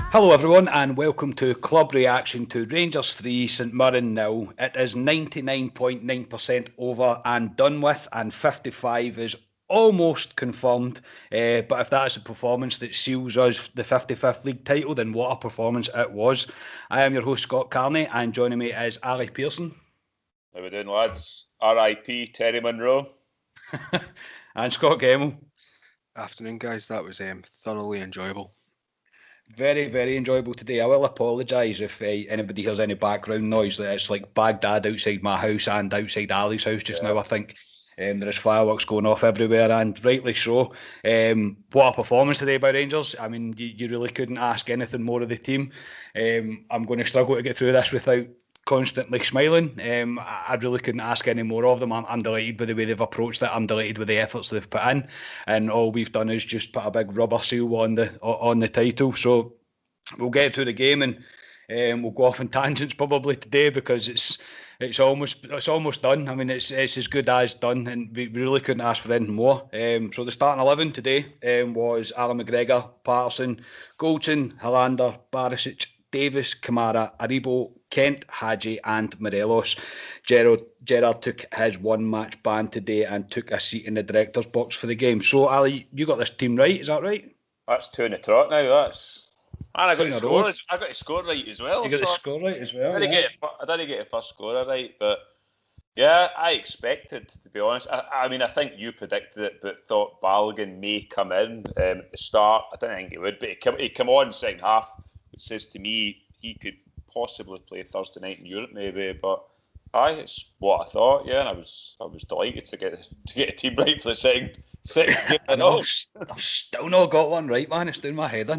Hello everyone and welcome to Club Reaction to Rangers 3, St Mirren 0. It is 99.9% over and done with, and 55 is almost confirmed. But if that is a performance that seals us the 55th league title, then what a performance it was. I am your host Scott Carney, and joining me is Ali Pearson. How we doing, lads? R.I.P. Terry Monroe. And Scott Gemmell. Afternoon, guys. That was thoroughly enjoyable. Very, very enjoyable today. I will apologise if anybody hears any background noise. That it's like Baghdad outside my house and outside Ali's house just now, I think. There is fireworks going off everywhere, and rightly so. What a performance today by Rangers. I mean, you really couldn't ask anything more of the team. I'm going to struggle to get through this without constantly smiling. I really couldn't ask any more of them. I'm delighted with the way they've approached it. I'm delighted with the efforts they've put in, and all we've done is just put a big rubber seal on the title. So we'll get through the game, and we'll go off on tangents probably today because it's almost done. I mean, it's as good as done, and we really couldn't ask for anything more. So the starting 11 today was Alan McGregor, Patterson, Goldson, Helander, Barisic, Davis, Kamara, Aribo, Kent, Hadji and Morelos. Gerrard took his one match ban today and took a seat in the director's box for the game. So Ali, you got this team right, is that right? That's 2 in a trot now, that's... And I got the score right as well. You got the score right as well. I didn't get the first scorer right, but yeah, I expected, to be honest. I mean, I think you predicted it, but thought Balogun may come in at the start. I didn't think he would, but he come on second half, which says to me he could possibly play Thursday night in Europe, maybe. But it's what I thought. Yeah, and I was delighted to get a team right for the second game. I've still not got one right, man. It's doing my head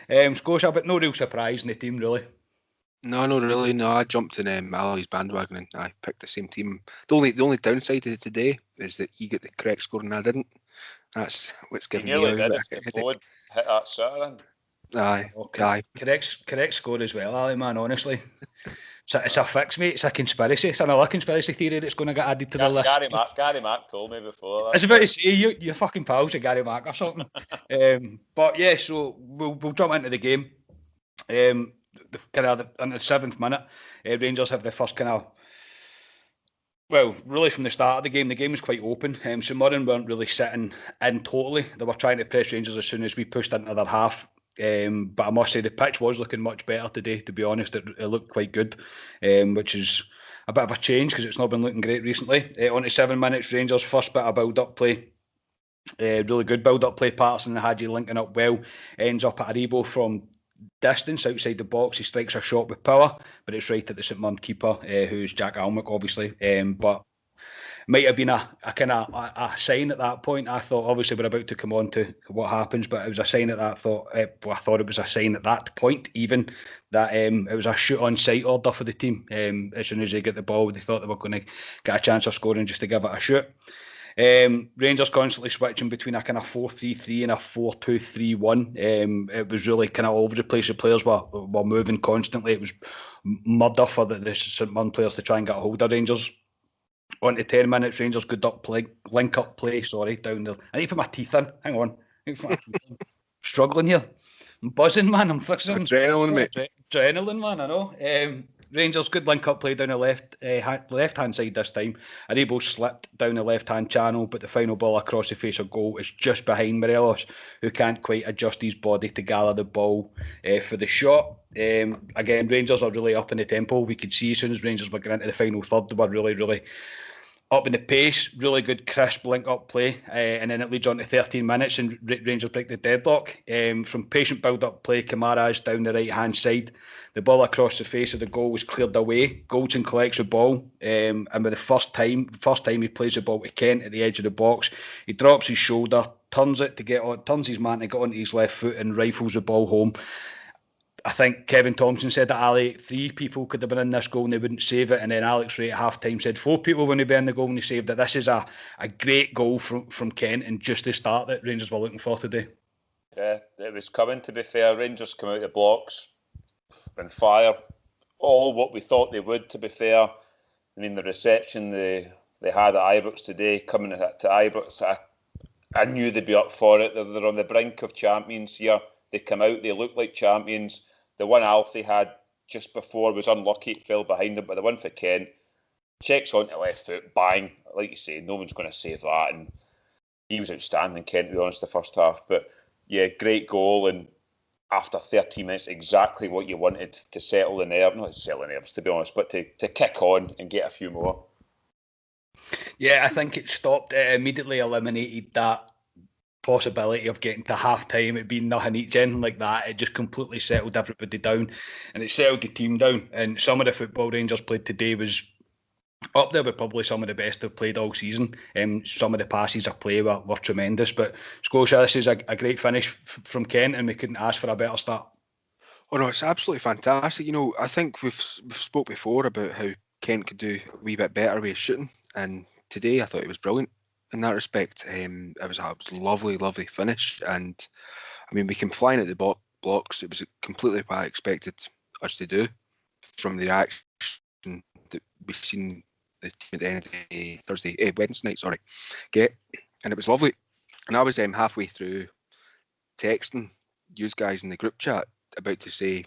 in. Scotia, but no real surprise in the team, really. No, not really. No, I jumped in Ali's bandwagon and I picked the same team. The only downside of today is that he got the correct score and I didn't. That's what's giving me a bit of a headache. Hit that Saturday. Aye. Correct score as well, Ali, man, honestly. It's a fix, mate. It's a conspiracy. It's another conspiracy theory that's going to get added to the list. Gary Mack told me before. I was about to say, you're fucking pals with Gary Mack or something. But yeah, so we'll jump into the game. In the 7th minute, Rangers have the first really from the start of the game was quite open. St Mirren weren't really sitting in totally. They were trying to press Rangers as soon as we pushed into their half. But I must say the pitch was looking much better today, to be honest. It looked quite good, which is a bit of a change because it's not been looking great recently. On to 7 minutes, Rangers' first bit of build-up play. Really good build-up play. Patterson and Hadji linking up well. Ends up at Aribo from distance outside the box. He strikes a shot with power, but it's right at the St Mirren keeper, who's Jack Almwick, obviously. But might have been a sign at that point. I thought, obviously, we're about to come on to what happens, but it was a sign at that. I thought it was a sign at that point, even that it was a shoot on sight order for the team. As soon as they get the ball, they thought they were going to get a chance of scoring just to give it a shoot. Rangers constantly switching between a kind of 4-3-3 and a 4-2-3-1. It was really kind of all over the place. The players were moving constantly. It was murder for the St Mirren players to try and get a hold of Rangers. On to 10 minutes, Rangers good link up play, down there. I need to put my teeth in. Hang on. Struggling here. I'm buzzing, man. I'm fixing. Adrenaline, mate. Adrenaline, man, I know. Rangers good link up play down the left hand side this time. Aribo slipped down the left hand channel, but the final ball across the face of goal is just behind Morelos, who can't quite adjust his body to gather the ball for the shot. Again, Rangers are really up in the tempo. We could see as soon as Rangers were getting into the final third, they were really up in the pace. Really good crisp link up play, and then it leads on to 13 minutes and Rangers break the deadlock. From patient build up play, Kamara is down the right hand side. The ball across the face of the goal was cleared away. Goldson collects the ball, and with the first time he plays the ball to Kent at the edge of the box, he drops his shoulder, turns his man to get onto his left foot and rifles the ball home. I think Kevin Thompson said that Ali, 3 people could have been in this goal and they wouldn't save it, and then Alex Ray at half time said 4 people wouldn't be in the goal and he saved it. This is a great goal from Kent, and just the start that Rangers were looking for today. Yeah, it was coming, to be fair. Rangers come out of the blocks and fire all what we thought they would, to be fair. I mean, the reception they had at Ibrox today, coming to Ibrox, I knew they'd be up for it. They're on the brink of champions here. They come out, they look like champions. The one Alfie had just before was unlucky, it fell behind him, but the one for Kent, checks onto left foot, bang. Like you say, no one's going to save that, and he was outstanding, Kent, to be honest, the first half. But yeah, great goal, and after 30 minutes, exactly what you wanted to settle the nerves, not to settle the nerves, to be honest, but to kick on and get a few more. Yeah, I think it stopped. It immediately eliminated that possibility of getting to half time, it being nothing each, anything like that. It just completely settled everybody down, and it settled the team down. And some of the football Rangers played today was up there with probably some of the best they've played all season. Some of the passes of play were tremendous. But Scotia, this is a great finish from Kent, and we couldn't ask for a better start. Oh no, it's absolutely fantastic. You know, I think we've spoke before about how Kent could do a wee bit better with his shooting, and today I thought he was brilliant in that respect. It was a lovely finish, and I mean, we came flying at the blocks. It was completely what I expected us to do from the reaction that we've seen the team at the end of the Wednesday night, get, and it was lovely. And I was halfway through texting you guys in the group chat about to say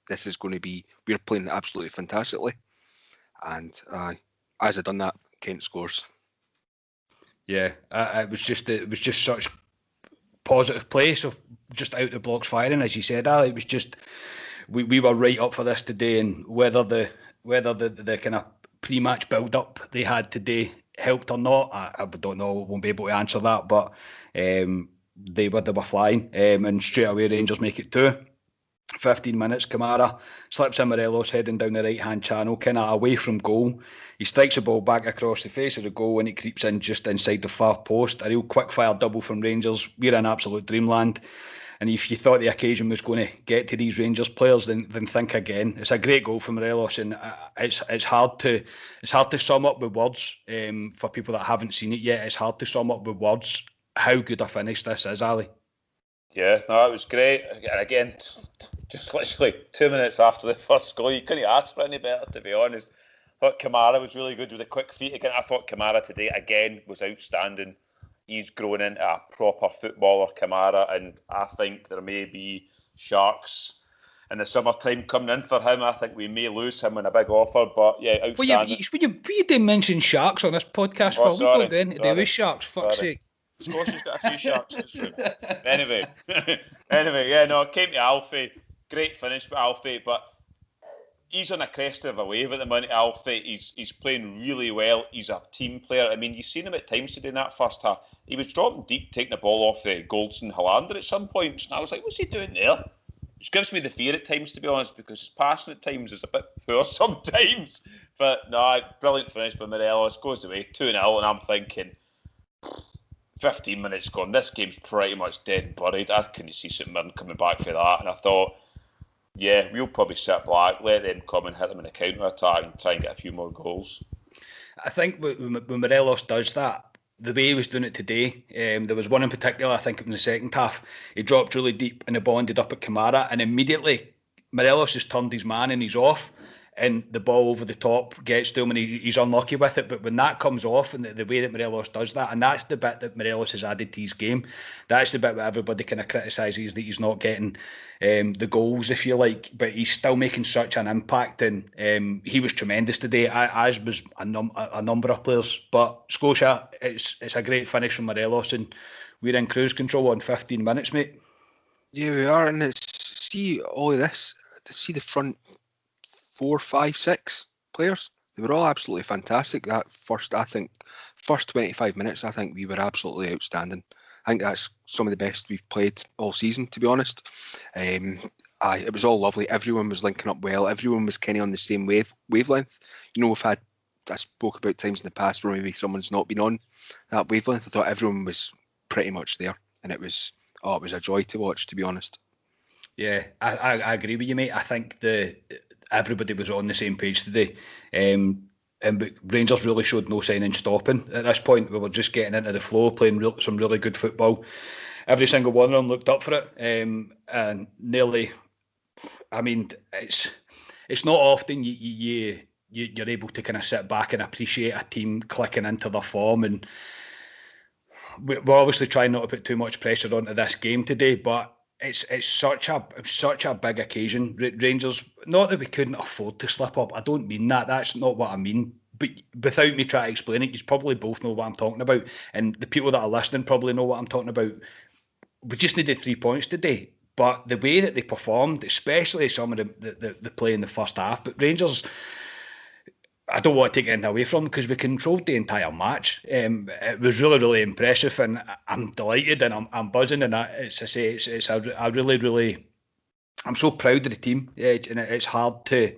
this is going to be, we're playing absolutely fantastically, and as I done that, Kent scores. Yeah, it was just such positive play, so just out the blocks firing, as you said, Ali. It was just we were right up for this today, and whether the kind of pre-match build-up they had today helped or not, I don't know. Won't be able to answer that, but they were flying, and straight away Rangers make it 2. 15 minutes, Kamara slips in Morelos heading down the right-hand channel, kind of away from goal. He strikes the ball back across the face of the goal and it creeps in just inside the far post. A real quick-fire double from Rangers. We're in absolute dreamland. And if you thought the occasion was going to get to these Rangers players, then think again. It's a great goal from Morelos, and it's hard to sum up with words. For people that haven't seen it yet, it's hard to sum up with words how good a finish this is, Ali. Yeah, no, it was great. And again, just literally 2 minutes after the first goal, you couldn't ask for any better, to be honest. I thought Kamara was really good with the quick feet. Again, I thought Kamara today, again, was outstanding. He's grown into a proper footballer, Kamara, and I think there may be sharks in the summertime coming in for him. I think we may lose him on a big offer, but yeah, outstanding. You didn't mention sharks on this podcast, Phil. We don't do anything to do with sharks, fuck's sake. Scotia's got a few sharks to swim. Anyway, yeah, no, it came to Alfie. Great finish for Alfie, but he's on a crest of a wave at the moment, Alfie. He's playing really well. He's a team player. I mean, you've seen him at times today in that first half. He was dropping deep, taking the ball off Goldson Hollander at some points, and I was like, what's he doing there? Which gives me the fear at times, to be honest, because his passing at times is a bit poor sometimes. But no, brilliant finish by Morelos. Goes away 2-0, and I'm thinking, 15 minutes gone, this game's pretty much dead and buried. I couldn't see St Mirren coming back for that, and I thought, yeah, we'll probably sit back, let them come and hit them in a counter-attack and try and get a few more goals. I think when Morelos does that, the way he was doing it today, there was one in particular, I think it was in the second half, he dropped really deep and the ball ended up at Kamara, and immediately Morelos has turned his man and he's off, and the ball over the top gets to him and he's unlucky with it. But when that comes off, and the way that Morelos does that, and that's the bit that Morelos has added to his game, that's the bit that everybody kind of criticises, that he's not getting the goals, if you like, but he's still making such an impact, and he was tremendous today, as was a number of players. But Scotia, it's a great finish from Morelos, and we're in cruise control on 15 minutes, mate. Yeah, we are, and see all of this, see the front 4, 5, 6 players. They were all absolutely fantastic. That first 25 minutes, I think we were absolutely outstanding. I think that's some of the best we've played all season, to be honest. It was all lovely. Everyone was linking up well. Everyone was kind of on the same wavelength. You know, I spoke about times in the past where maybe someone's not been on that wavelength. I thought everyone was pretty much there, and it was a joy to watch, to be honest. Yeah, I agree with you, mate. I think everybody was on the same page today. And Rangers really showed no sign in stopping. At this point, we were just getting into the flow, playing some really good football. Every single one of them looked up for it. And nearly, I mean, it's not often you're able to kind of sit back and appreciate a team clicking into their form. And we're obviously trying not to put too much pressure onto this game today, but it's such a big occasion. Rangers, not that we couldn't afford to slip up. I don't mean that. That's not what I mean. But without me trying to explain it, you probably both know what I'm talking about, and the people that are listening probably know what I'm talking about. We just needed 3 points today. But the way that they performed, especially some of the play in the first half, but Rangers, I don't want to take anything away from them because we controlled the entire match. It was really, really impressive, and I'm delighted and I'm buzzing. And I really, really, I'm so proud of the team. And it's hard to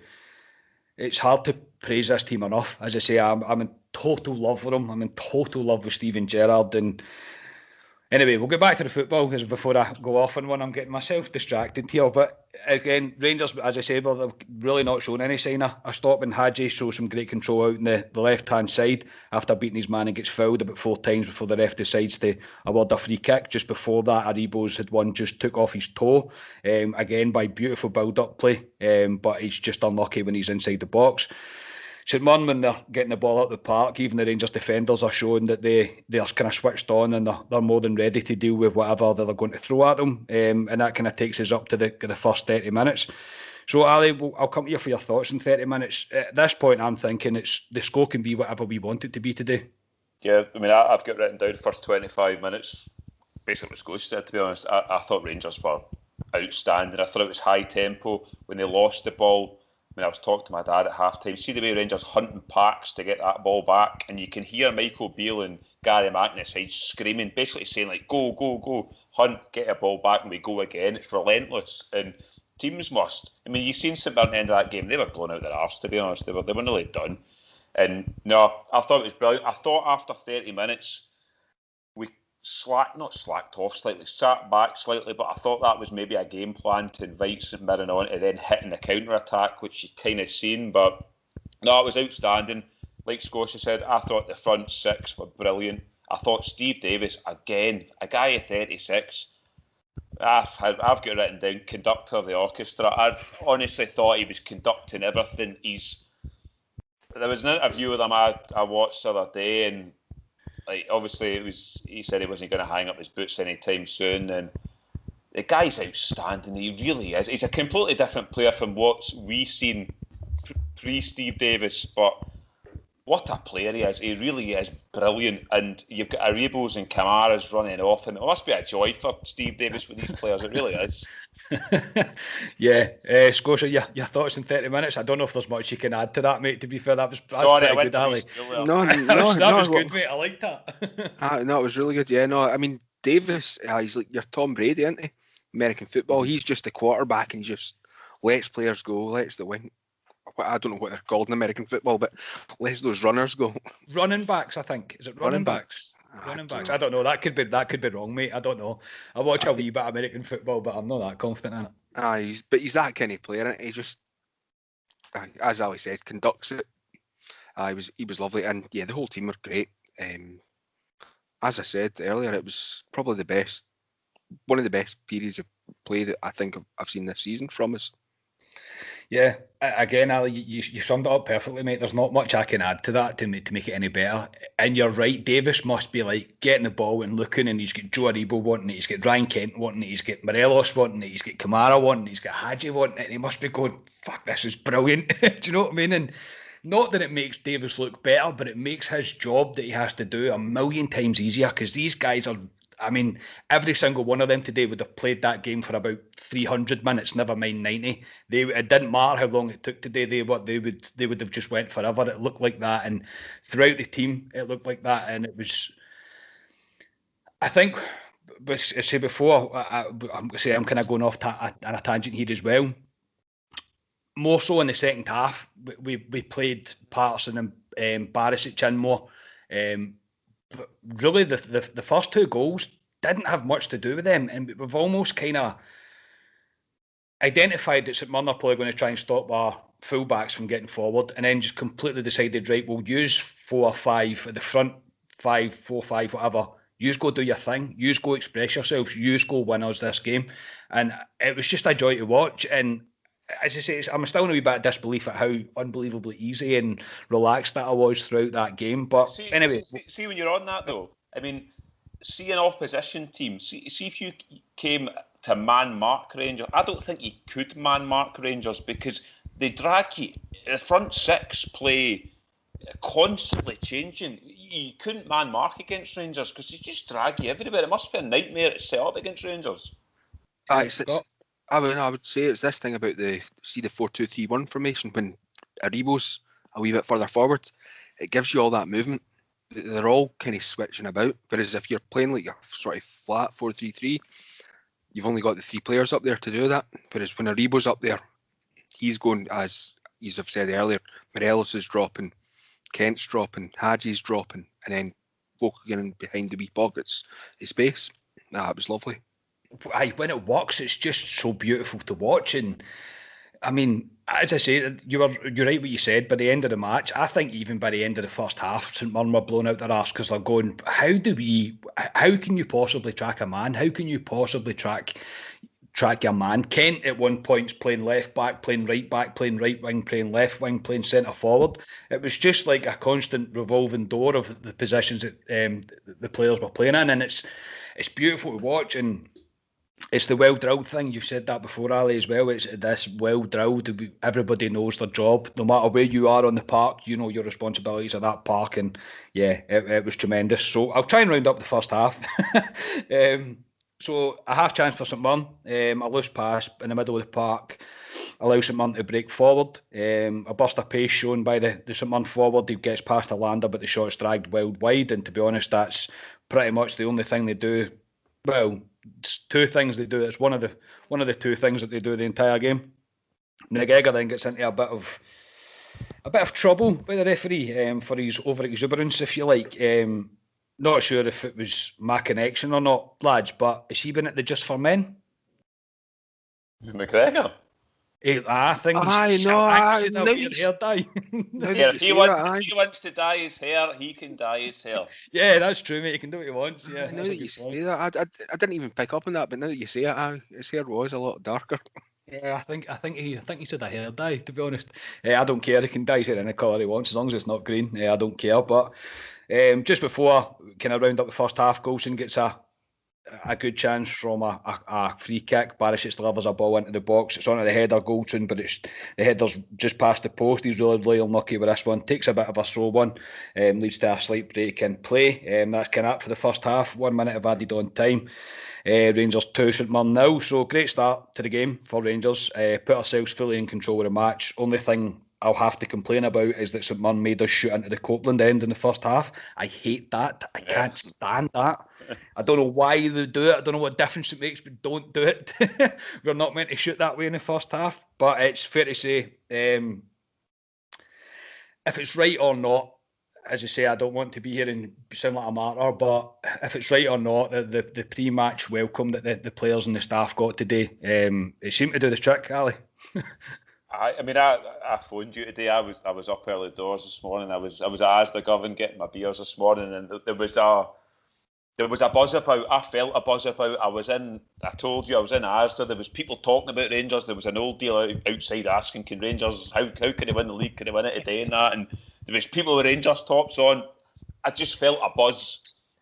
praise this team enough. As I say, I'm in total love with them. I'm in total love with Steven Gerrard. And anyway, we'll get back to the football because before I go off on one, I'm getting myself distracted here. But again, Rangers, as I said, well, they've really not shown any sign of stopping. Hadji shows some great control out in the left-hand side after beating his man and gets fouled about 4 times before the ref decides to award a free kick. Just before that, Aribo's had one just took off his toe, again by beautiful build-up play, but he's just unlucky when he's inside the box. St Mirren, when they're getting the ball out the park, even the Rangers defenders are showing that they're kind of switched on and they're more than ready to deal with whatever they're going to throw at them. And that kind of takes us up to the first 30 minutes. So, Ali, I'll come to you for your thoughts in 30 minutes. At this point, I'm thinking the score can be whatever we want it to be today. Yeah, I mean, I've got written down the first 25 minutes, basically what Scotia said, to be honest. I thought Rangers were outstanding. I thought it was high tempo when they lost the ball. I mean, I was talking to my dad at half-time. See the way Rangers hunting packs to get that ball back, and you can hear Michael Beale and Gary McInnes screaming, basically saying, like, go, go, go, hunt, get a ball back, and we go again. It's relentless, and teams must. I mean, you've seen St Mirren at the end of that game. They were blown out their arse, to be honest. They were nearly done. And, no, I thought it was brilliant. I thought after 30 minutes, we slacked off slightly, sat back slightly, but I thought that was maybe a game plan to invite St Mirren on to then hitting the counter-attack, which you kind of seen, but no, it was outstanding. Like Scotia said, I thought the front six were brilliant. I thought Steve Davis, again, a guy of 36, I've got it written down, conductor of the orchestra. I honestly thought he was conducting everything. There was an interview with him I watched the other day, and like obviously he said he wasn't going to hang up his boots anytime soon, and the guy's outstanding. He really is. He's a completely different player from what we've seen pre-Steve Davis, but what a player he is. He really is brilliant, and you've got Aribos and Camaras running off, and it must be a joy for Steve Davis with these players. It really is. Yeah, Scotia, your thoughts in 30 minutes? I don't know if there's much you can add to that, mate. To be fair, that's pretty good, Ali. No, that was good, mate. I liked that. No, it was really good. Yeah, no, I mean Davis, he's like your Tom Brady, isn't he? American football. He's just the quarterback and he just lets players go, lets the wing. I don't know what they're called in American football, but lets those runners go. Running backs, I think. Is it running backs? Running backs. I don't know. That could be wrong, mate. I don't know. I watch a wee bit of American football, but I'm not that confident in it. He's that kind of player. And he just, as Ali said, conducts it. He was lovely, and yeah, the whole team were great. As I said earlier, it was probably one of the best periods of play that I think I've seen this season from us. Yeah, again, Ali, you summed it up perfectly, mate. There's not much I can add to that to make it any better. And you're right, Davis must be like getting the ball and looking, and he's got Joe Aribo wanting it, he's got Ryan Kent wanting it, he's got Morelos wanting it, he's got Kamara wanting it, he's got Hadji wanting it, and he must be going, fuck, this is brilliant. Do you know what I mean? And not that it makes Davis look better, but it makes his job that he has to do a million times easier, because these guys are, I mean, every single one of them today would have played that game for about 300 minutes, never mind 90. It didn't matter how long it took today. They would have just went forever. It looked like that, and throughout the team, it looked like that. And it was, I think, but I say before, I'm kind of going off on a tangent here as well. More so in the second half, we played Patterson and Barisic in more. But really, the first 2 goals didn't have much to do with them, and we've almost kind of identified that St Mirren are probably going to try and stop our fullbacks from getting forward, and then just completely decided, right, we'll use 4 or 5 at the front, 5, 4, 5, whatever. You go do your thing. You go express yourselves. You go win us this game, and it was just a joy to watch. And as I say, I'm still in a wee bit of disbelief at how unbelievably easy and relaxed that I was throughout that game. But anyway, see when you're on that though, I mean, see an opposition team. See if you came to man-mark Rangers. I don't think he could man-mark Rangers because they drag you. The front six play constantly changing. You couldn't man-mark against Rangers because they just drag you everywhere. It must be a nightmare to set up against Rangers. I would say it's this thing about the 4-2-3-1 formation when Aribo's a wee bit further forward. It gives you all that movement. They're all kind of switching about. Whereas if you're playing like a sort of flat 4-3-3, you've only got the 3 players up there to do that. Whereas when Aribo's up there, he's going, as you have said earlier, Morelos is dropping, Kent's dropping, Hadji's dropping, and then folk getting behind the wee pockets of space. It was lovely. When it works, it's just so beautiful to watch. And I mean, as I say, you're right what you said. By the end of the match, I think even by the end of the first half, St Mirren were blown out their arse because they're going, how can you possibly track a man? How can you possibly track your man? Kent at one point is playing left back, playing right back, playing right wing, playing left wing, playing centre forward. It was just like a constant revolving door of the positions that the players were playing in, and it's beautiful to watch. And it's the well-drilled thing. You've said that before, Ali, as well. It's this well-drilled. Everybody knows their job. No matter where you are on the park, you know your responsibilities at that park. And yeah, it was tremendous. So I'll try and round up the first half. So a half chance for St Mirren. A loose pass in the middle of the park allows St Mirren to break forward. A burst of pace shown by the St Mirren forward. He gets past the lander, but the shot's dragged wide. And to be honest, that's pretty much the only thing they do. Well, it's 2 things they do. It's one of the 2 things that they do the entire game. McGregor then gets into a bit of trouble by the referee for his over exuberance, if you like. Not sure if it was my connection or not, lads, but has he been at the Just for Men? McGregor? I think if he wants to dye his hair, he can dye his hair. Yeah, that's true, mate. He can do what he wants. Yeah. Now that you say that, I didn't even pick up on that, but now that you say it, his hair was a lot darker. Yeah, I think he said a hair dye. To be honest, I don't care. He can dye his hair any colour he wants as long as it's not green. I don't care. But just before kind of round up the first half, Goulson gets a good chance from a free kick. Barisic delivers a ball into the box. It's onto the header, Goulson, but the header's just past the post. He's really unlucky with this one. Takes a bit of a slow one, leads to a slight break in play. That's kind of up for the first half. 1 minute of added on time. Rangers 2, St Mirren 0. So great start to the game for Rangers. Put ourselves fully in control of the match. Only thing I'll have to complain about is that St Mirren made us shoot into the Copeland end in the first half. I hate that. I can't stand that. I don't know why they do it. I don't know what difference it makes, but don't do it. We're not meant to shoot that way in the first half. But it's fair to say, if it's right or not, as I say, I don't want to be here and sound like a martyr, but if it's right or not, the pre-match welcome that the players and the staff got today, it seemed to do the trick, Ali. I phoned you today. I was up early doors this morning. I was at Asda Govan getting my beers this morning, and there was a buzz about. I felt a buzz about. I told you I was in Asda. There was people talking about Rangers. There was an old deal outside asking, "Can Rangers? How can they win the league? Can they win it today?" And that. And there was people with Rangers tops on. I just felt a buzz.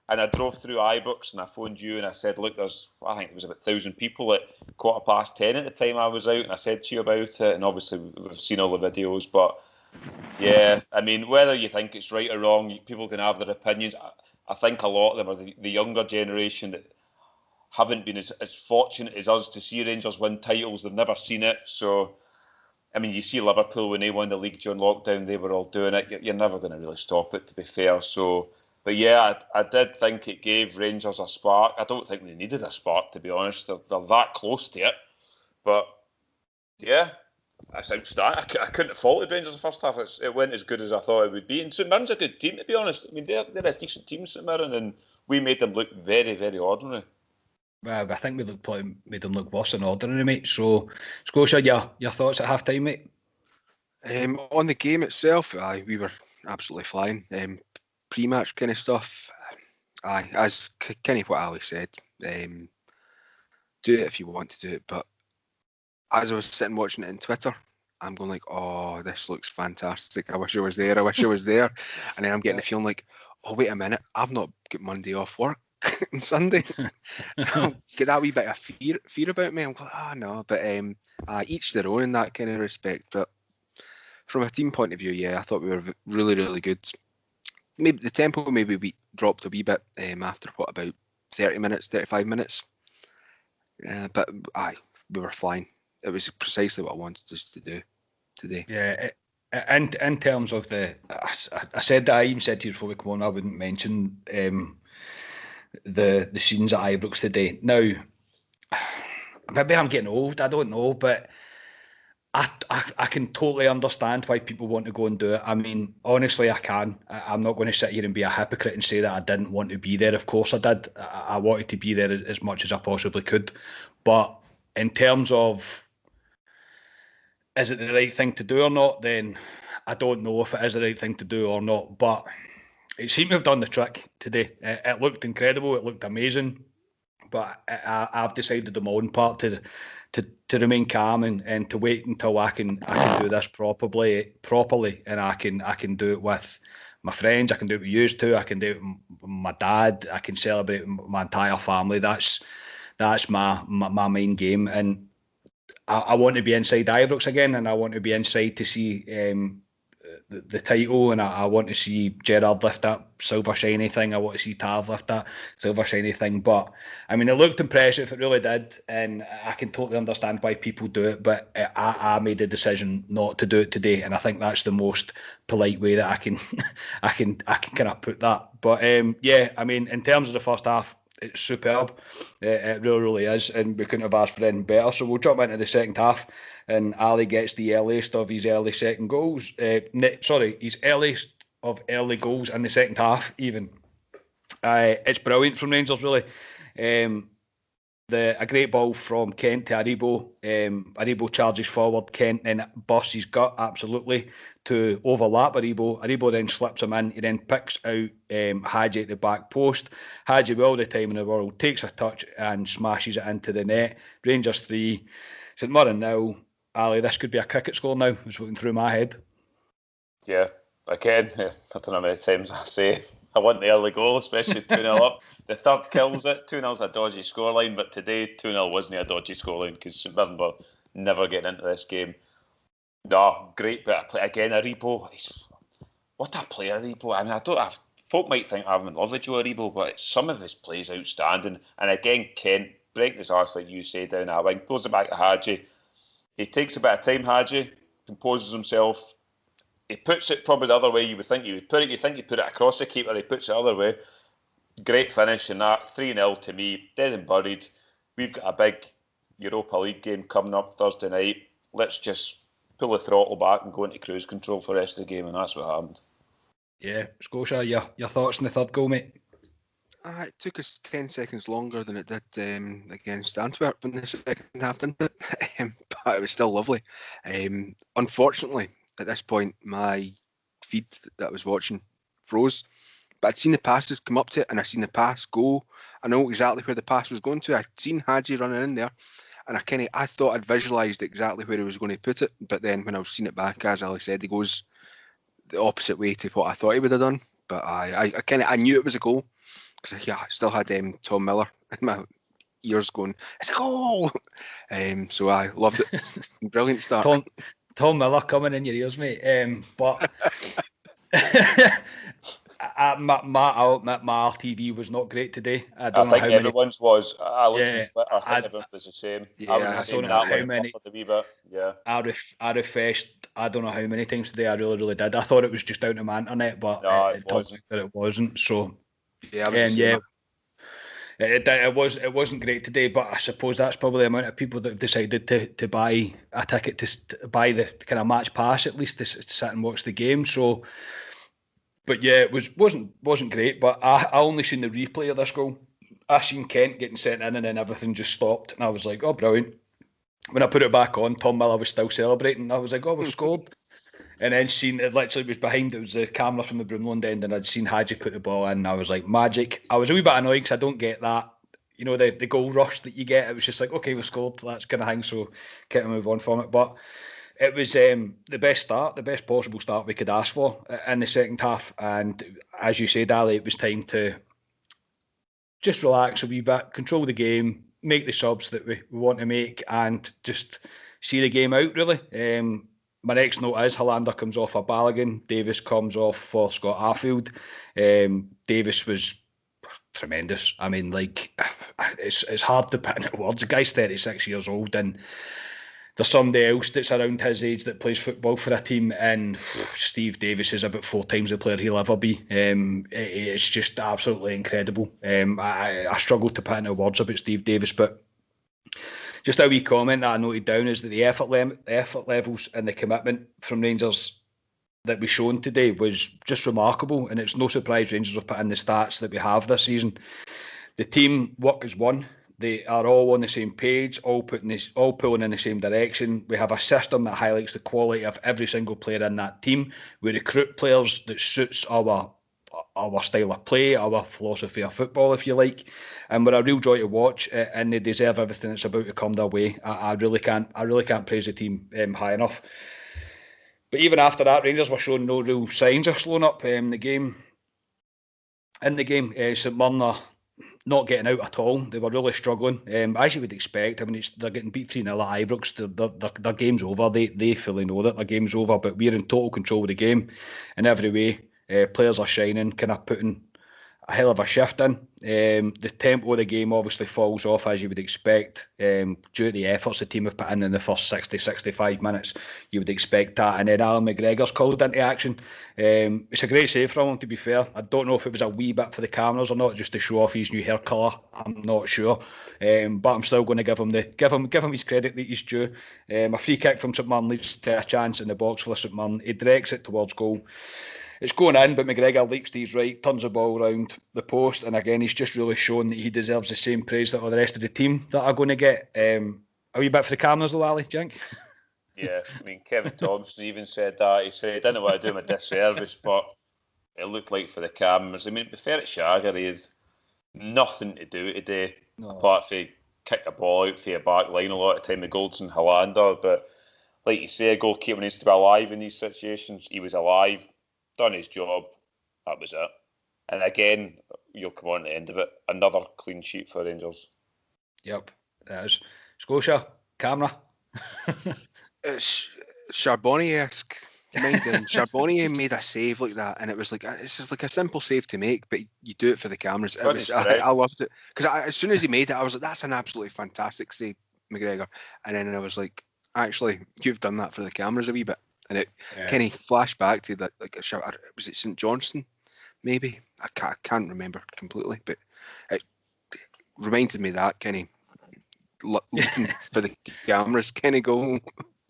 And I drove through iBooks and I phoned you and I said, look, I think it was about 1,000 people at 10:15 at the time I was out, and I said to you about it, and obviously we've seen all the videos, but yeah, I mean, whether you think it's right or wrong, people can have their opinions. I think a lot of them are the younger generation that haven't been as fortunate as us to see Rangers win titles. They've never seen it. So, I mean, you see Liverpool, when they won the league during lockdown, they were all doing it. You're never going to really stop it, to be fair. So, but yeah, I did think it gave Rangers a spark. I don't think they needed a spark, to be honest. They're that close to it. But yeah, that's outstanding. I couldn't have faulted Rangers the first half. It went as good as I thought it would be. And St Mirren's a good team, to be honest. I mean, they're a decent team, St Mirren, and we made them look very, very ordinary. Well, I think we probably made them look worse than ordinary, mate. So, Scotia, your thoughts at half time, mate? On the game itself, we were absolutely flying. Pre-match kind of stuff, as kind of what Ali said, do it if you want to do it. But as I was sitting watching it on Twitter, I'm going like, oh, this looks fantastic. I wish I was there. And then I'm getting the feeling like, oh, wait a minute, I've not got Monday off work. on Sunday. Get that wee bit of fear about me. I'm like, no, but each their own in that kind of respect. But from a team point of view, yeah, I thought we were really, really good. Maybe the tempo we dropped a wee bit after about 30 minutes, 35 minutes. But we were flying. It was precisely what I wanted us to do today. Yeah, and in terms of I even said to you before we come on, I wouldn't mention the scenes at Ibrox today. Now, maybe I'm getting old, I don't know, but I can totally understand why people want to go and do it. I mean, honestly, I can. I'm not going to sit here and be a hypocrite and say that I didn't want to be there. Of course I did. I wanted to be there as much as I possibly could. But in terms of, is it the right thing to do or not, then I don't know if it is the right thing to do or not. But it seemed to have done the trick today. It looked incredible. It looked amazing. But I've decided on my own part to remain calm and to wait until I can do this properly, and I can do it with my friends. I can do it with you two. I can do it with my dad. I can celebrate with my entire family. That's my main game, and I want to be inside Ibrox again, and I want to be inside to see the title, and I want to see Gerrard lift that silver shiny thing. I want to see Tav lift that silver shiny thing. But I mean, it looked impressive, it really did, and I can totally understand why people do it. But I made a decision not to do it today, and I think that's the most polite way that I can I can kind of put that. But yeah, I mean, in terms of the first half, it's superb. It really is, and we couldn't have asked for anything better. So we'll jump into the second half, and Ali gets the earliest of his early second goals. His earliest of early goals in the second half, even. It's brilliant from Rangers, really. A great ball from Kent to Aribo. Aribo charges forward. Kent then busts his gut absolutely to overlap Aribo. Aribo then slips him in. He then picks out Hadji at the back post. Hadji, with all the time in the world, takes a touch and smashes it into the net. Rangers 3, St Mirren 0. Ali, this could be a cricket score now. Was going through my head. Yeah, again, I don't know how many times I say I want the early goal, especially 2-0 up. The third kills it. 2-0's a dodgy scoreline, but today 2-0 wasn't a dodgy scoreline because St Mirren were never getting into this game. No, great bit of play. Again, Aribo. What a player, Aribo. I mean, folk might think I'm in love with Joe Aribo, but some of his plays outstanding. And again, Kent, breaking his arse like you say down that wing, throws it back to Hadji. He takes a bit of time, Hadji, composes himself. He puts it probably the other way you would think he would put it. You think he put it across the keeper, he puts it the other way. Great finish in that. 3-0 to me, dead and buried. We've got a big Europa League game coming up Thursday night. Let's just pull the throttle back and go into cruise control for the rest of the game, and that's what happened. Yeah, Scotia, your thoughts on the third goal, mate? It took us 10 seconds longer than it did against Antwerp in the second half, didn't it? But it was still lovely. Unfortunately, at this point, my feed that I was watching froze. But I'd seen the passes come up to it, and I'd seen the pass go. I know exactly where the pass was going to. I'd seen Hadji running in there, and I thought I'd visualised exactly where he was going to put it. But then when I was seeing it back, as Ali said, he goes the opposite way to what I thought he would have done. But I knew it was a goal because I still had Tom Miller in my ears going, "It's a goal!" So I loved it. Brilliant start. Tom Miller coming in your ears, mate. But my RTV was not great today. I think everyone's was. I looked at Twitter. I think everyone was the same. Yeah, I don't know how many. Yeah. I refreshed. I don't know how many times today. I really did. I thought it was just down to my internet, but it turns out that it wasn't. So yeah, it wasn't great today. But I suppose that's probably the amount of people that have decided to buy a ticket to buy the kind of match pass at least to sit and watch the game. So. But yeah, it wasn't great. But I only seen the replay of this goal. I seen Kent getting sent in, and then everything just stopped, and I was like, "Oh, brilliant!" When I put it back on, Tom Miller was still celebrating. I was like, "Oh, we've scored!" And then seen it literally was behind. It was the camera from the Broomloan end, and I'd seen Hadji put the ball in. And I was like, "Magic!" I was a wee bit annoyed because I don't get that. You know, the goal rush that you get. It was just like, "Okay, we scored." That's kind of thing. So, can't move on from it, but. It was the best possible start we could ask for in the second half. And as you said, Ali, it was time to just relax a wee bit, control the game, make the subs that we want to make, and just see the game out, really. My next note is Hollander comes off for Balogun, Davis comes off for Scott Arfield. Davis was tremendous. I mean, like, it's hard to put into words. The guy's 36 years old, and there's somebody else that's around his age that plays football for a team, and Steve Davis is about 4 times the player he'll ever be. It's just absolutely incredible. I struggle to put into words about Steve Davis, but just a wee comment that I noted down is that the effort levels and the commitment from Rangers that we shown today was just remarkable, and it's no surprise Rangers have put in the stats that we have this season. The team work as one. They are all on the same page, all pulling in the same direction. We have a system that highlights the quality of every single player in that team. We recruit players that suits our style of play, our philosophy of football, if you like, and we're a real joy to watch, and they deserve everything that's about to come their way. I really can't praise the team high enough. But even after that, Rangers were showing no real signs of slowing up. In the game, St Mirren are not getting out at all. They were really struggling, as you would expect. I mean, they're getting beat 3-0 at Ibrox. Their game's over. They fully know that their game's over, but we're in total control of the game in every way. Players are shining, kind of putting a hell of a shift in. The tempo of the game obviously falls off, as you would expect, due to the efforts the team have put in the first 60-65 minutes. You would expect that, and then Alan McGregor's called into action. It's a great save from him, to be fair. I don't know if it was a wee bit for the cameras or not, just to show off his new hair colour. I'm not sure, but I'm still going to give him his credit that he's due. A free kick from St Mirren leads to a chance in the box for St Mirren. He directs it towards goal. It's going in, but McGregor leaps to his right, turns the ball around the post, and again, he's just really shown that he deserves the same praise that all the rest of the team that are going to get. A wee bit for the cameras, though, Ali, do you think? Yeah, I mean, Kevin Thompson even said that. He said, I didn't want to do him a disservice, but it looked like for the cameras. I mean, to be fair, Shagger, he has nothing to do today, apart from kick a ball out for your back line a lot of time with Goldson Hollander. But like you say, a goalkeeper needs to be alive in these situations. He was alive. Done his job, that was it. And again, you'll come on to the end of it, another clean sheet for Rangers. Yep, that is. Scotia, camera. It's Charbonnier-esque. Charbonnier made a save like that, and it was like, it's just like a simple save to make, but you do it for the cameras. I loved it, because as soon as he made it, I was like, that's an absolutely fantastic save, McGregor. And then I was like, actually, you've done that for the cameras a wee bit. And it kind of flashed back to that, like, was it St Johnstone? Maybe I can't remember completely, but it reminded me of that kind of looking for the cameras kind of goal.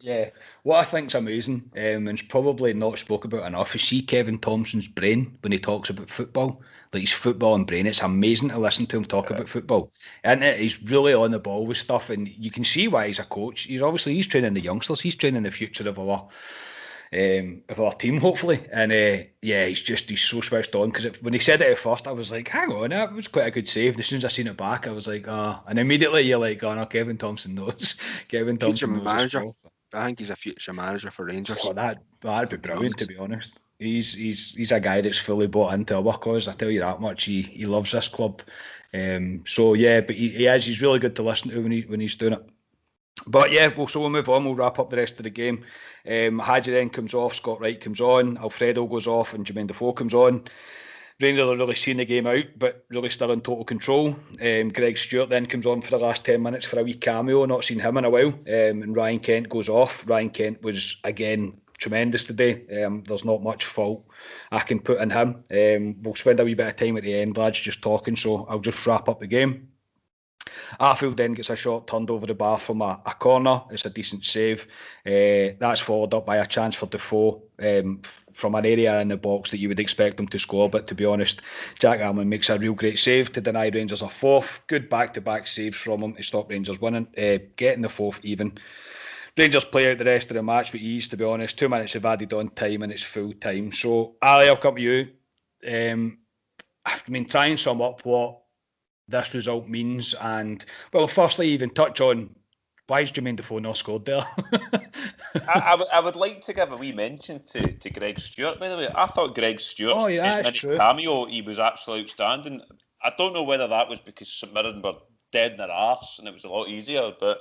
Yeah, what I think's amazing, and it's probably not spoke about enough, is see Kevin Thompson's brain when he talks about football. Like, his football and brain, it's amazing to listen to him talk about football. And he's really on the ball with stuff, and you can see why he's a coach. He's training the youngsters, he's training the future of our team, hopefully. And he's so switched on, because when he said it at first, I was like, hang on, that was quite a good save. As soon as I seen it back, I was like, and immediately you're like, oh no, Kevin Thompson knows. Kevin Thompson knows. Manager. I think he's a future manager for Rangers. Oh, that'd be brilliant, to be honest. He's a guy that's fully bought into our cause. I tell you that much. He loves this club. So yeah, but he's really good to listen to when he's doing it. But yeah, we'll move on. We'll wrap up the rest of the game. Hadji then comes off, Scott Wright comes on, Alfredo goes off, and Jermaine Defoe comes on. Rangers are really seeing the game out, but really still in total control. Greg Stewart then comes on for the last 10 minutes for a wee cameo. Not seen him in a while. And Ryan Kent goes off. Ryan Kent was, again, tremendous today. There's not much fault I can put in him. We'll spend a wee bit of time at the end, lads, just talking, so I'll just wrap up the game. Arfield then gets a shot turned over the bar from a corner. It's a decent save. That's followed up by a chance for Defoe from an area in the box that you would expect him to score. But to be honest, Jack Almond makes a real great save to deny Rangers a fourth. Good back-to-back saves from him to stop Rangers winning, getting the fourth even. Rangers play out the rest of the match with ease, to be honest. 2 minutes have added on time and it's full time. So, Ali, I'll come to you. Try and sum up what this result means, and well, firstly, even touch on why is Jermaine Defoe not scored there. I would like to give a wee mention to Greg Stewart, by the way. I thought Greg Stewart's 10-minute cameo, he was absolutely outstanding. I don't know whether that was because St Mirren were dead in their arse and it was a lot easier, but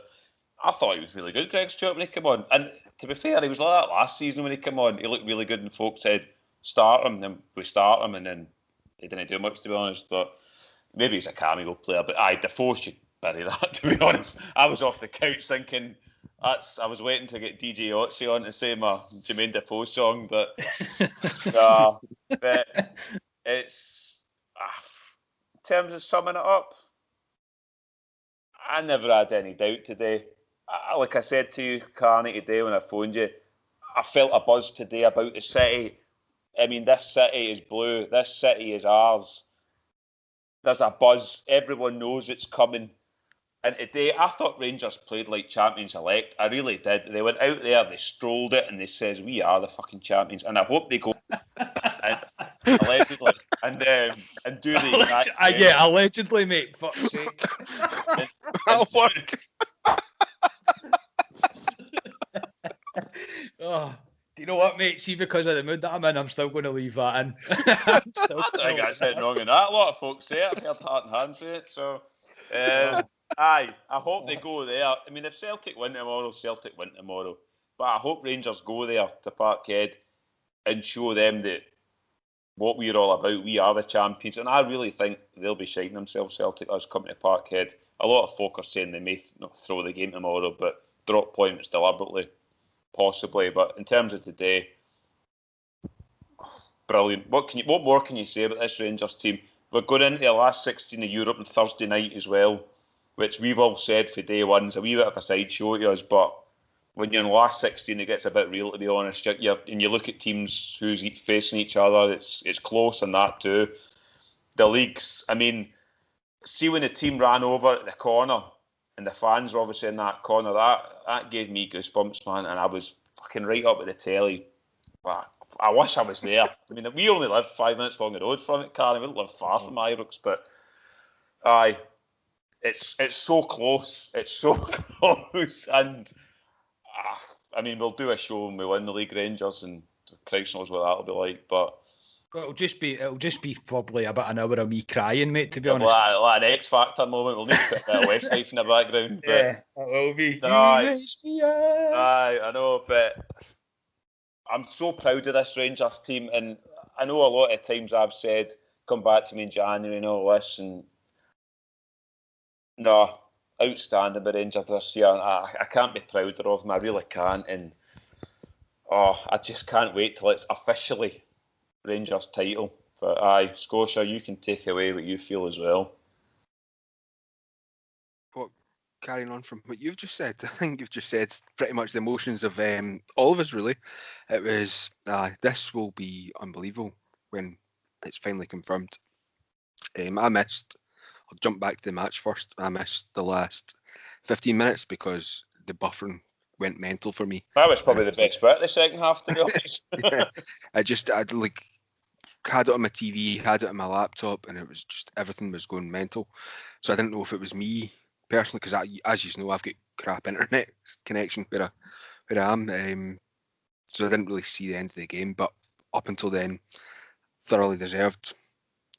I thought he was really good, Greg Stewart, when he came on. And to be fair, he was like that last season when he came on. He looked really good and folks said, start him, then we start him, and then he didn't do much, to be honest. But maybe he's a cameo player. But Defoe should bury that, to be honest. I was off the couch thinking, I was waiting to get DJ Otzi on to say my Jermaine Defoe song, but but it's in terms of summing it up, I never had any doubt today. Like I said to you, Carney, today when I phoned you, I felt a buzz today about the city. I mean, this city is blue. This city is ours. There's a buzz. Everyone knows it's coming. And today, I thought Rangers played like champions-elect. I really did. They went out there, they strolled it, and they says, we are the fucking champions. And I hope they go allegedly and do the exact same. Yeah, allegedly, mate. Fuck's sake. That'll work. Oh, do you know what, mate? See, because of the mood that I'm in, I'm still going to leave that in. I don't think I said wrong in that. A lot of folks say it. I've heard Heart and Hand say it. So, I hope they go there. I mean, if Celtic win tomorrow, Celtic win tomorrow. But I hope Rangers go there to Parkhead and show them that what we're all about, we are the champions. And I really think they'll be shining themselves, Celtic, as coming to Parkhead. A lot of folk are saying they may not throw the game tomorrow, but drop points deliberately, possibly. But in terms of today, brilliant. What more can you say about this Rangers team? We're going into the last 16 of Europe on Thursday night as well, which we've all said for day one is a wee bit of a sideshow to us, but when you're in the last 16, it gets a bit real, to be honest. And you look at teams who's facing each other, it's close on that too. The leagues, I mean, see when the team ran over at the corner and the fans were obviously in that corner, that gave me goosebumps, man, and I was fucking right up at the telly. I wish I was there. I mean, we only live 5 minutes along the road from it, Karen. We don't live far from Ibrox, but it's so close. It's so close, and I mean, we'll do a show when we win the league, Rangers, and Christ knows what that'll be like. But it'll just be probably about an hour of me crying, mate. To be honest, like an X Factor moment. We'll need to put a bit of Westlife in the background. But, yeah, it will be. I know, but I'm so proud of this Rangers team, and I know a lot of times I've said, come back to me in January and all this, and no, outstanding by Rangers this year. I can't be prouder of them, I really can't, and I just can't wait till it's officially Rangers title. But Scotia, you can take away what you feel as well. Carrying on from what you've just said, I think you've just said pretty much the emotions of all of us, really. It was, this will be unbelievable when it's finally confirmed. I'll jump back to the match first. I missed the last 15 minutes because the buffering went mental for me. That was probably the best bit of the second half, to be honest. Yeah, I'd like had it on my TV, had it on my laptop, and it was just everything was going mental. So I didn't know if it was me personally, because as you know, I've got crap internet connection where I am, so I didn't really see the end of the game. But up until then, thoroughly deserved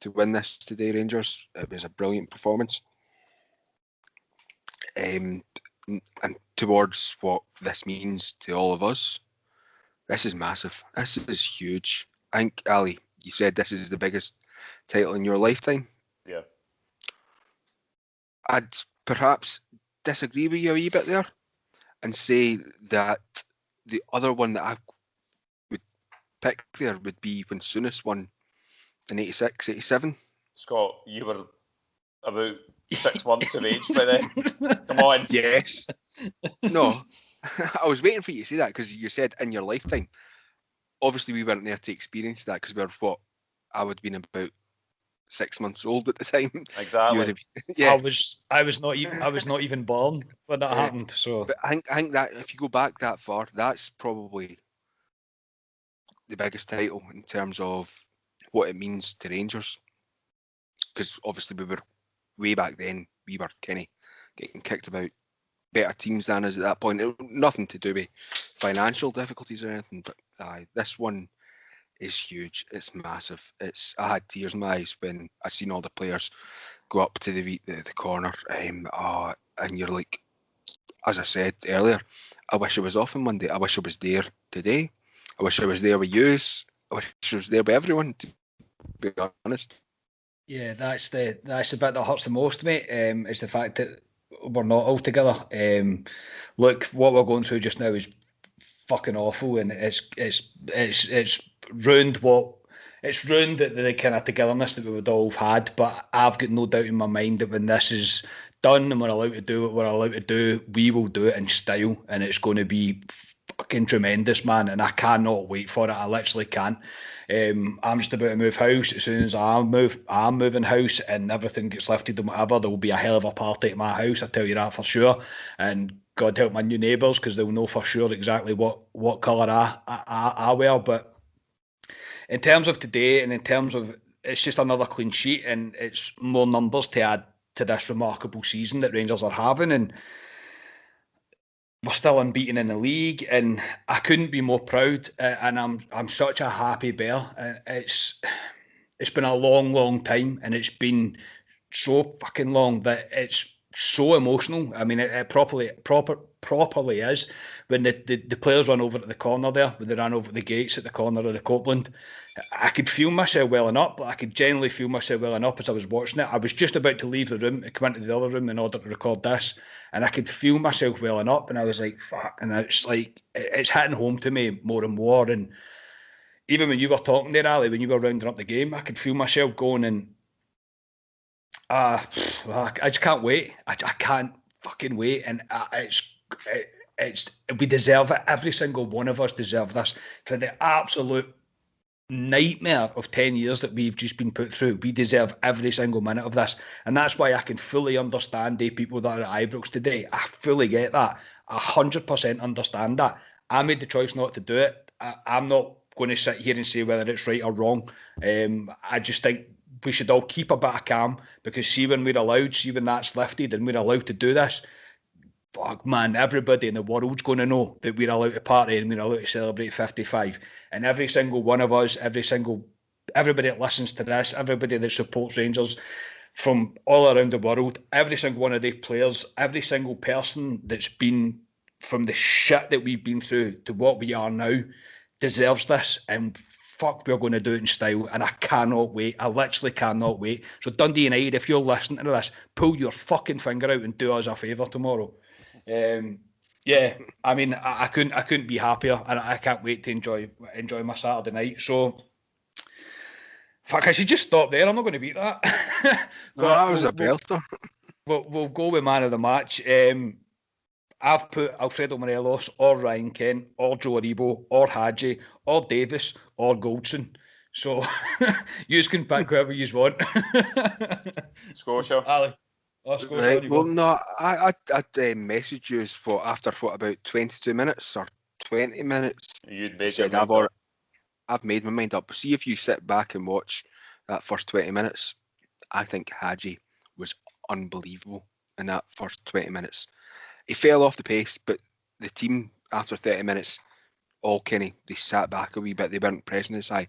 to win this today, Rangers. It was a brilliant performance, and towards what this means to all of us, this is massive. This is huge. I think, Ali, you said this is the biggest title in your lifetime. Yeah. I'd perhaps disagree with you a wee bit there and say that the other one that I would pick there would be when Souness won in 86, 87. Scott, you were about 6 months of age by then. Come on. Yes. No, I was waiting for you to say that because you said in your lifetime. Obviously, we weren't there to experience that because we were I would have been about 6 months old at the time. Exactly. Yeah. I was not even born when that happened. So, but I think that if you go back that far, that's probably the biggest title in terms of what it means to Rangers. Because obviously we were way back then, we were kind of getting kicked about better teams than us at that point. Nothing to do with financial difficulties or anything, but this one is huge. It's massive. I had tears in my eyes when I seen all the players go up to the corner. And you're like, as I said earlier, I wish I was off on Monday. I wish I was there today. I wish I was there with yous. I wish I was there with everyone, to be honest. Yeah, that's the bit that hurts the most, mate. Is the fact that we're not all together. Look, what we're going through just now is fucking awful, and it's ruined the kind of togetherness that we would all have had. But I've got no doubt in my mind that when this is done and we're allowed to do what we're allowed to do, we will do it in style, and it's going to be fucking tremendous, man. And I cannot wait for it. I literally can't. I'm just about to move house. As soon as I'm moving house and everything gets lifted and whatever, there will be a hell of a party at my house, I tell you that for sure. And God help my new neighbours, because they'll know for sure exactly what colour I wear. But in terms of today, and in terms of, it's just another clean sheet, and it's more numbers to add to this remarkable season that Rangers are having, and we're still unbeaten in the league, and I couldn't be more proud. And I'm such a happy bear. It's been a long time, and it's been so fucking long that it's so emotional. I mean, it properly is. When the players run over to the corner there, when they ran over the gates at the corner of the Copeland, I could feel myself welling up. I could genuinely feel myself welling up as I was watching it. I was just about to leave the room and come into the other room in order to record this, and I could feel myself welling up, and I was like, fuck. And it's like, it's hitting home to me more and more. And even when you were talking there, Ali, when you were rounding up the game, I could feel myself going, and I just can't wait. I can't fucking wait. And it's we deserve it. Every single one of us deserve this, for the absolute nightmare of 10 years that we've just been put through. We deserve every single minute of this, and that's why I can fully understand the people that are at Ibrox today. I fully get that. 100% understand that. I made the choice not to do it. I'm not going to sit here and say whether it's right or wrong. I just think we should all keep a bit of calm, because see when that's lifted and we're allowed to do this, fuck man, everybody in the world's going to know that we're allowed to party and we're allowed to celebrate 55. And every single one of us, everybody that listens to this, everybody that supports Rangers from all around the world, every single one of the players, every single person that's been from the shit that we've been through to what we are now deserves this. And fuck, we're going to do it in style, and I cannot wait. I literally cannot wait. So Dundee United, if you're listening to this, pull your fucking finger out and do us a favour tomorrow. Yeah, I mean, I couldn't be happier, and I can't wait to enjoy my Saturday night. So, fuck, I should just stop there. I'm not going to beat that. No, that was a belter. We'll go with man of the match. I've put Alfredo Morelos or Ryan Kent or Joe Aribo or Hadji or Davis or Goldson. So you can pick whoever you want. Scotia. Ali. Right. Well, no, I'd message you after about 22 minutes or 20 minutes. You'd made your mind up. I've made my mind up. See, if you sit back and watch that first 20 minutes, I think Hadji was unbelievable in that first 20 minutes. He fell off the pace, but the team after 30 minutes, they sat back a wee bit. They weren't pressing his high,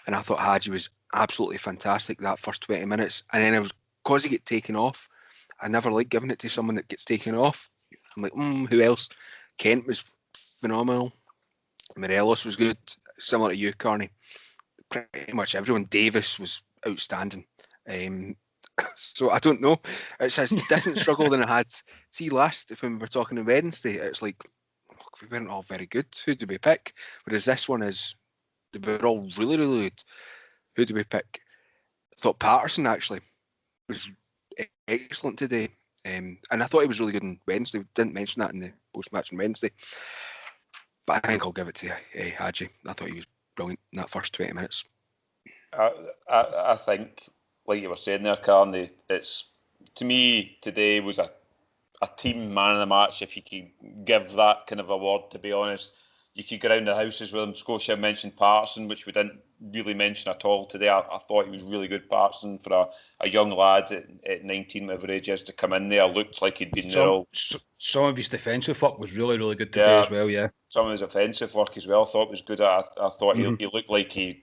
and I thought Hadji was absolutely fantastic that first 20 minutes. And then because he get taken off, I never like giving it to someone that gets taken off. I'm like, who else? Kent was phenomenal. Morelos was good, similar to you, Carney. Pretty much everyone. Davis was outstanding. So I don't know. It's a different struggle than I had. See, last when we were talking on Wednesday, it's like we weren't all very good. Who do we pick? Whereas this one is, they were all really, really good. Who do we pick? I thought Patterson actually was excellent today, and I thought he was really good on Wednesday. We didn't mention that in the post-match on Wednesday, but I think I'll give it to Hadji. I thought he was brilliant in that first 20 minutes. I think, like you were saying there, Carney, it's, to me, today was a team man of the match, if you can give that kind of award, to be honest. you could go around the houses with him. Scotia mentioned Patterson, which we didn't really mention at all today. I thought he was really good, Patterson, for a young lad at 19, whatever age he is, to come in there. Looked like he'd been there all. Some of his defensive work was really, really good today as well, yeah. Some of his offensive work as well I thought was good. I thought he looked like he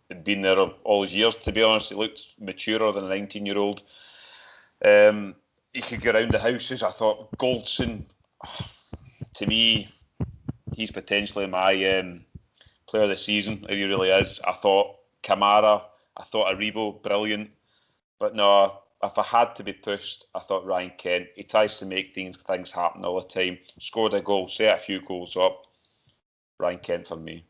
had been there all his years, to be honest. He looked maturer than a 19-year-old. He could go around the houses. I thought Goldson, to me, he's potentially my player of the season. He really is. I thought Kamara, I thought Aribo, brilliant. But no, if I had to be pushed, I thought Ryan Kent. He tries to make things happen all the time. Scored a goal, set a few goals up. Ryan Kent for me.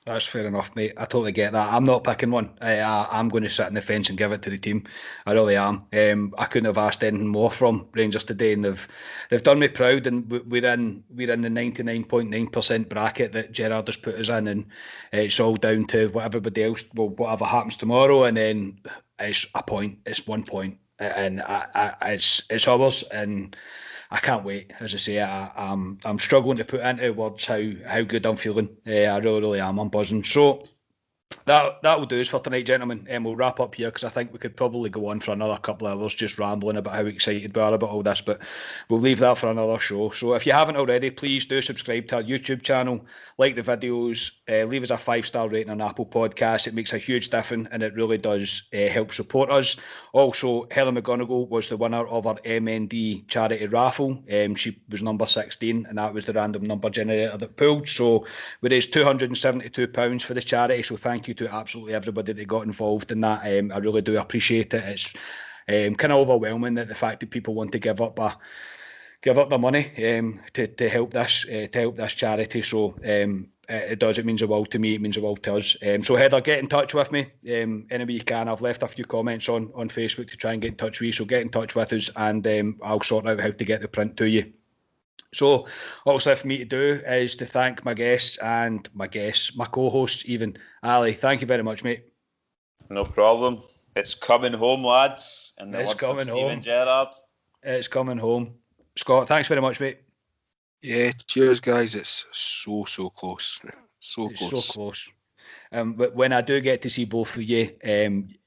That's fair enough, mate. I totally get that. I'm not picking one. I'm going to sit on the fence and give it to the team. I really am. I couldn't have asked anything more from Rangers today, and they've done me proud. And we're in the 99.9% bracket that Gerrard has put us in, and it's all down to what everybody else. Well, whatever happens tomorrow, and then it's a point. It's 1 point, and it's ours. And I can't wait. As I say, I'm struggling to put into words how good I'm feeling. I really am. I'm buzzing. So that will do us for tonight, gentlemen. We'll wrap up here because I think we could probably go on for another couple of hours just rambling about how excited we are about all this, but we'll leave that for another show. So if you haven't already, please do subscribe to our YouTube channel, like the videos, leave us a 5-star rating on Apple Podcasts. It makes a huge difference and it really does help support us. Also, Helen McGonigal was the winner of our MND charity raffle. She was number 16 and that was the random number generator that pulled. So we raised £272 for the charity. So thank you to absolutely everybody that got involved in that. I really do appreciate it. It's kind of overwhelming that the fact that people want to give up the money to help this charity. So it does. It means the world to me. It means the world to us. So Heather, get in touch with me any way you can. I've left a few comments on Facebook to try and get in touch with you. So get in touch with us and I'll sort out how to get the print to you. So all that's left for me to do is to thank my guests, my co-hosts even. Ali, thank you very much, mate. No problem. It's coming home, lads. And it's coming home. Gerrard. It's coming home. Scott, thanks very much, mate. Yeah, cheers, guys. It's so close. So close. But when I do get to see both of you,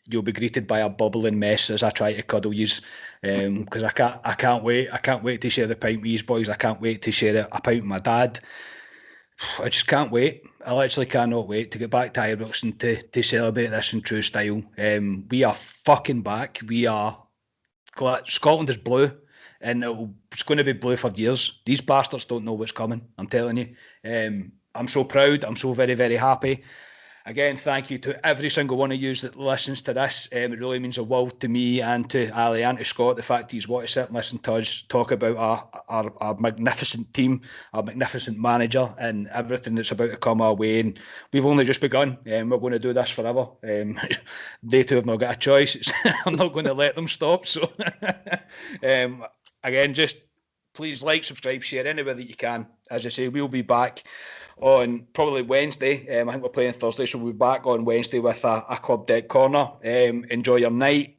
you'll be greeted by a bubbling mess as I try to cuddle yous. Because I can't wait. I can't wait to share the pint with you boys. I can't wait to share a pint with my dad. I just can't wait. I literally cannot wait to get back to Ibrox and to celebrate this in true style. We are fucking back. Scotland is blue. And it's going to be blue for years. These bastards don't know what's coming. I'm telling you. I'm so proud. I'm so very, very happy. Again, thank you to every single one of you that listens to this. It really means the world to me and to Ali and to Scott. The fact he's want to sit and listen to us talk about our magnificent team, our magnificent manager, and everything that's about to come our way. And we've only just begun. We're going to do this forever. They too have not got a choice. I'm not going to let them stop. So, again, just please like, subscribe, share anywhere that you can. As I say, we'll be back on probably Wednesday. I think we're playing Thursday, so we'll be back on Wednesday with a Club Deck Corner. Enjoy your night.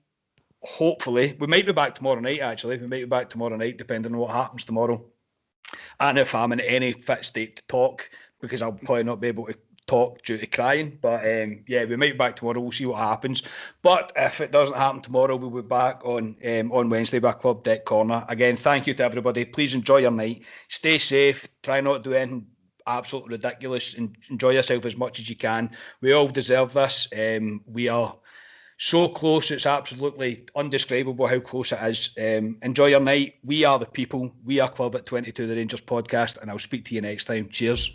Hopefully, we might be back tomorrow night, actually. We might be back tomorrow night, depending on what happens tomorrow. And if I'm in any fit state to talk, because I'll probably not be able to talk due to crying. But yeah, we might be back tomorrow. We'll see what happens. But if it doesn't happen tomorrow, we'll be back on Wednesday by Club Deck Corner. Again, thank you to everybody. Please enjoy your night. Stay safe. Try not to do anything absolutely ridiculous. Enjoy yourself as much as you can. We all deserve this. We are so close. It's absolutely undescribable how close it is. Enjoy your night. We are the people. We are Club at 22, the Rangers podcast, and I'll speak to you next time. Cheers.